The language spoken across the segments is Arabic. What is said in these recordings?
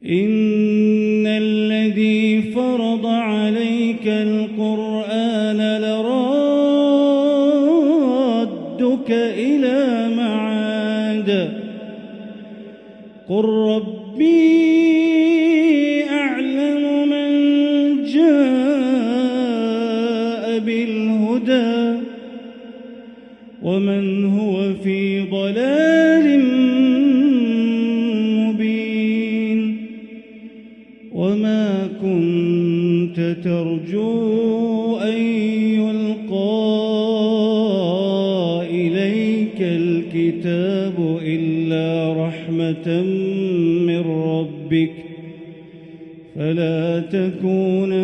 إن الذي فرض عليك القرآن لرادك إلى معاد قل ربي أعلم من جاء بالهدى ومن هو في ضلال مبين وما كنت ترجو أن يلقى إليك الكتاب إلا رحمة من ربك فلا تكونن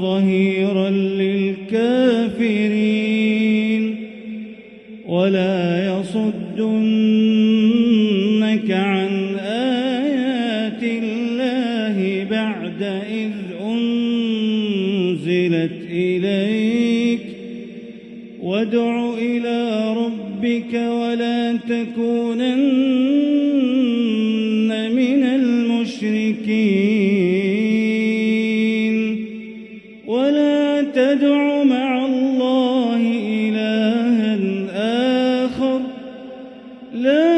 ظهيرا للكافرين ولا يصدنك عن آيات الله بعد إذ أنزلت إليك وادع إلى ربك ولا تكونن من المشركين ولا تدع مع الله إلها آخر لا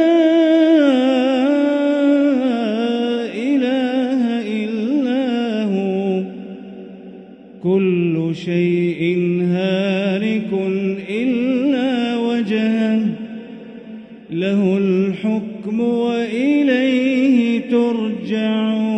إله إلا هو كل شيء هالك إلا وجهه له الحكم وإليه ترجعون